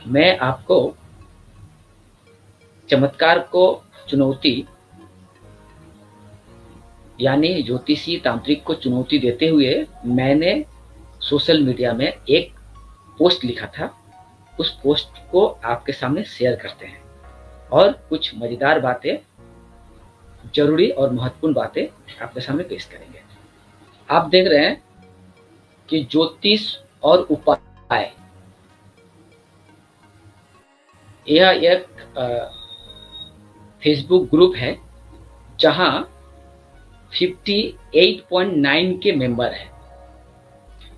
मैं आपको चमत्कार को चुनौती यानी ज्योतिषी तांत्रिक को चुनौती देते हुए मैंने सोशल मीडिया में एक पोस्ट लिखा था। उस पोस्ट को आपके सामने शेयर करते हैं और कुछ मजेदार बातें, जरूरी और महत्वपूर्ण बातें आपके सामने पेश करेंगे। आप देख रहे हैं कि ज्योतिष और उपाय, यह एक फेसबुक ग्रुप है जहां 58.9 के मेंबर हैं।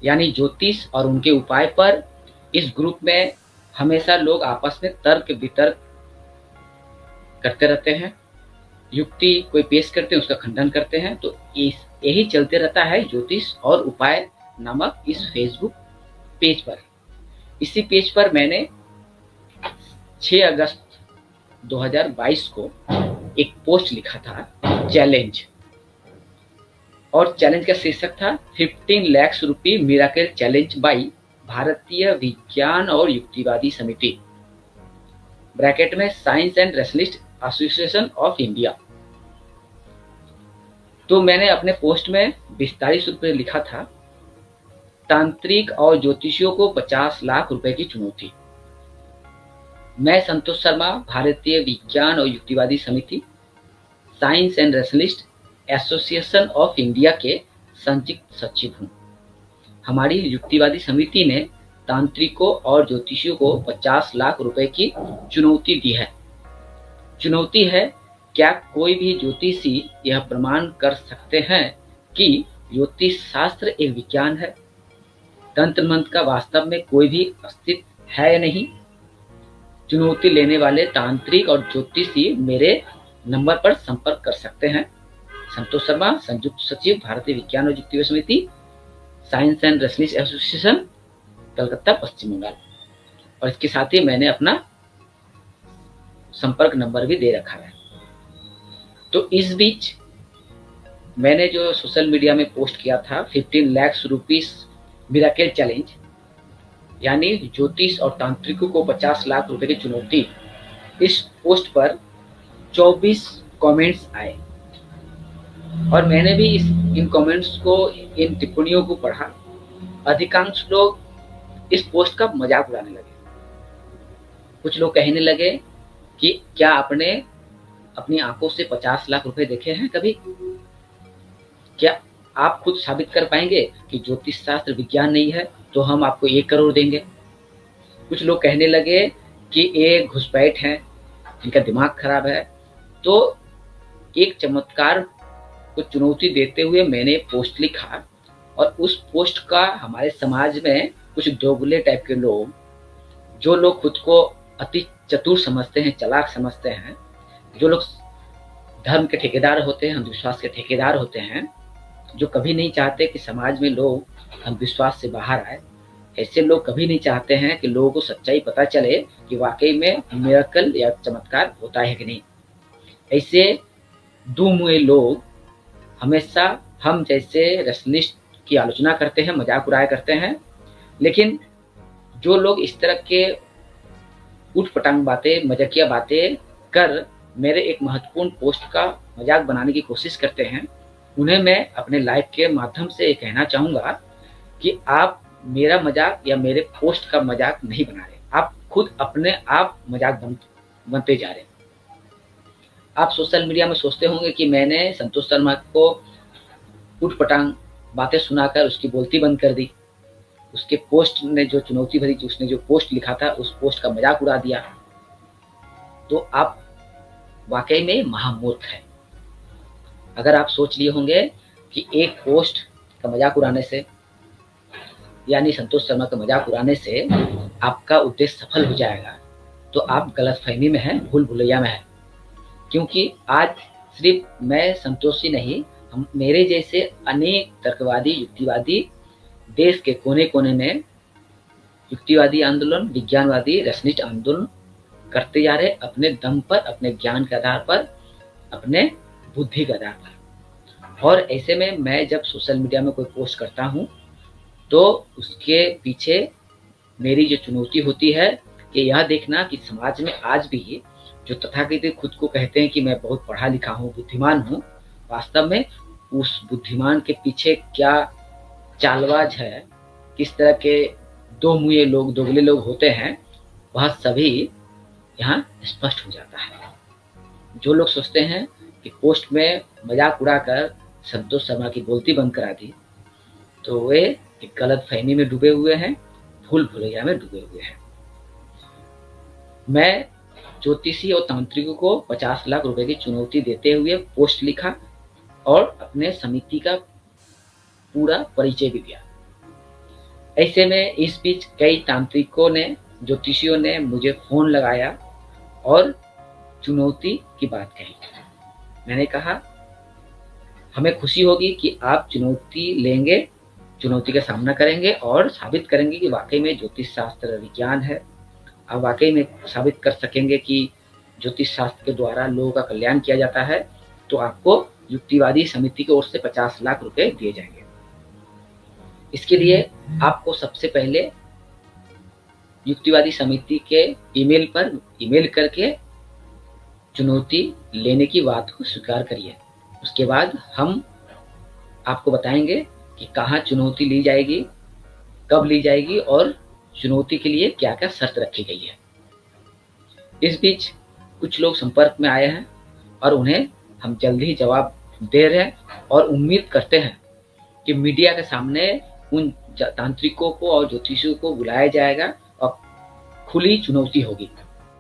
यानी ज्योतिष और उनके उपाय पर इस ग्रुप में हमेशा लोग आपस में तर्क वितर्क करते रहते हैं, युक्ति कोई पेश करते हैं, उसका खंडन करते हैं। तो यही चलते रहता है ज्योतिष और उपाय नामक इस फेसबुक पेज पर। इसी पेज पर मैंने 6 अगस्त 2022 को एक पोस्ट लिखा था, चैलेंज। और चैलेंज का शीर्षक था 15 लाख रुपये मिराकल चैलेंज बाई भारतीय विज्ञान और युक्तिवादी समिति, ब्रैकेट में science and rationalist association of India. तो मैंने अपने पोस्ट में विस्तारित रूप में लिखा था, तांत्रिक और ज्योतिषियों को 50 लाख रुपए की चुनौती। मैं संतोष शर्मा, भारतीय विज्ञान और युक्तिवादी समिति, science and rationalist association of India के संयुक्त सचिव हूँ। हमारी युक्तिवादी समिति ने तांत्रिकों और ज्योतिषियों को 50 लाख रुपए की चुनौती दी है। चुनौती है, क्या कोई भी ज्योतिषी यह प्रमाण कर सकते हैं कि ज्योतिष शास्त्र एक विज्ञान है, तंत्र मंत्र का वास्तव में कोई भी अस्तित्व है या नहीं। चुनौती लेने वाले तांत्रिक और ज्योतिषी मेरे नंबर पर संपर्क कर सकते हैं। संतोष शर्मा, संयुक्त सचिव, भारतीय विज्ञान और युक्तिवादी समिति, science and rationalist association, Calcutta, Paschim Bangal. और इसके साथ ही मैंने अपना संपर्क नंबर भी दे रखा है। तो इस बीच मैंने जो सोशल मीडिया में पोस्ट किया था 15 लाख रुपीस मिराकल चैलेंज, यानी ज्योतिष और तांत्रिकों को 50 लाख रुपए की चुनौती, इस पोस्ट पर 24 कमेंट्स आए। और मैंने भी इन कमेंट्स को, इन टिप्पणियों को पढ़ा। अधिकांश लोग इस पोस्ट का मजाक उड़ाने लगे। कुछ लोग कहने लगे कि क्या आपने अपनी आंखों से 50 लाख रुपए देखे हैं कभी? क्या आप खुद साबित कर पाएंगे कि ज्योतिष शास्त्र विज्ञान नहीं है तो हम आपको 1 करोड़ देंगे? कुछ लोग कहने लगे कि ये घुसपैठ हैं, इनका दिमाग खराब है। तो एक चमत्कार को चुनौती देते हुए मैंने पोस्ट लिखा, और उस पोस्ट का हमारे समाज में कुछ दोगले टाइप के लोग, जो लोग खुद को अति चतुर समझते हैं, चालाक समझते हैं, जो लोग धर्म के ठेकेदार होते हैं, अंधविश्वास के ठेकेदार होते हैं, जो कभी नहीं चाहते कि समाज में लोग अंधविश्वास से बाहर आए, ऐसे लोग कभी नहीं चाहते हैं कि लोगों को सच्चाई पता चले कि वाकई में मिरेकल या चमत्कार होता है कि नहीं। ऐसे दुमुए लोग हमेशा हम जैसे रेशनलिस्ट की आलोचना करते हैं, मजाक उड़ाया करते हैं। लेकिन जो लोग इस तरह के उठपटांग बातें, मजाकिया बातें कर मेरे एक महत्वपूर्ण पोस्ट का मजाक बनाने की कोशिश करते हैं, उन्हें मैं अपने लाइव के माध्यम से ये कहना चाहूँगा कि आप मेरा मजाक या मेरे पोस्ट का मजाक नहीं बना रहे, आप खुद अपने आप मजाक बनते जा रहे हैं। आप सोशल मीडिया में सोचते होंगे कि मैंने संतोष शर्मा को उठपटांग बातें सुनाकर उसकी बोलती बंद कर दी, उसके पोस्ट ने जो चुनौती भरी, उसने जो पोस्ट लिखा था उस पोस्ट का मजाक उड़ा दिया। तो आप वाकई में महामूर्ख हैं। अगर आप सोच लिए होंगे कि एक पोस्ट का मजाक उड़ाने से, यानी संतोष शर्मा का मजाक उड़ाने से आपका उद्देश्य सफल हो जाएगा, तो आप गलतफहमी में हैं, भूल भुलैया में हैं। क्योंकि आज सिर्फ मैं संतोष ही नहीं, मेरे जैसे अनेक तर्कवादी, युक्तिवादी देश के कोने कोने में युक्तिवादी आंदोलन, विज्ञानवादी, रेशनिस्ट आंदोलन करते जा रहे, अपने दम पर, अपने ज्ञान के आधार पर, अपने बुद्धि के आधार पर। और ऐसे में मैं जब सोशल मीडिया में कोई पोस्ट करता हूँ तो उसके पीछे मेरी जो चुनौती होती है कि यह देखना कि समाज में आज भी जो तथाकथित खुद को कहते हैं कि मैं बहुत पढ़ा लिखा हूँ, बुद्धिमान हूँ, वास्तव में उस बुद्धिमान के पीछे क्या चालबाज है, किस तरह के दो मुँहे लोग, दोगले लोग होते हैं, वह सभी यहाँ स्पष्ट हो जाता है। जो लोग सोचते हैं कि पोस्ट में मजाक उड़ाकर संतोष शर्मा की बोलती बंद करा दी, तो वे एक गलत फहमी में डूबे हुए हैं, भूल भुलैया में डूबे हुए हैं। मैं ज्योतिषी और तांत्रिकों को 50 लाख रुपए की चुनौती देते हुए पोस्ट लिखा और अपने समिति का पूरा परिचय भी दिया। ऐसे में इस बीच कई तांत्रिकों ने, ज्योतिषियों ने मुझे फोन लगाया और चुनौती की बात कही। मैंने कहा हमें खुशी होगी कि आप चुनौती लेंगे, चुनौती का सामना करेंगे और साबित करेंगे कि वाकई में ज्योतिष शास्त्र विज्ञान है। आप वाकई में साबित कर सकेंगे कि ज्योतिष शास्त्र के द्वारा लोगों का कल्याण किया जाता है, तो आपको युक्तिवादी समिति की ओर से 50 लाख रुपए दिए जाएंगे। इसके लिए आपको सबसे पहले युक्तिवादी समिति के ईमेल पर ईमेल करके चुनौती लेने की बात को स्वीकार करिए। उसके बाद हम आपको बताएंगे कि कहाँ चुनौती ली जाएगी, कब ली जाएगी और चुनौती के लिए क्या क्या शर्त रखी गई है। इस बीच कुछ लोग संपर्क में आए हैं और उन्हें हम जल्द ही जवाब दे रहे हैं और उम्मीद करते हैं कि मीडिया के सामने उन तांत्रिकों को और ज्योतिषियों को बुलाया जाएगा और खुली चुनौती होगी।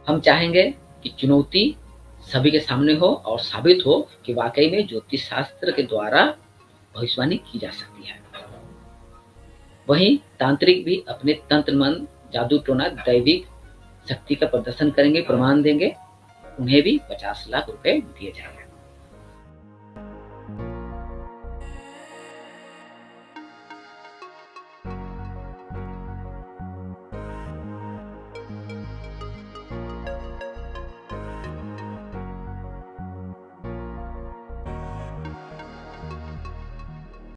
हम चाहेंगे कि चुनौती सभी के सामने हो और साबित हो कि वाकई में ज्योतिष शास्त्र के द्वारा भविष्यवाणी की जा सकती है। वहीं तांत्रिक भी अपने तंत्र मंत्र, जादू टोना, दैविक शक्ति का प्रदर्शन करेंगे, प्रमाण देंगे, उन्हें भी 50 लाख रुपए दिए जाएंगे।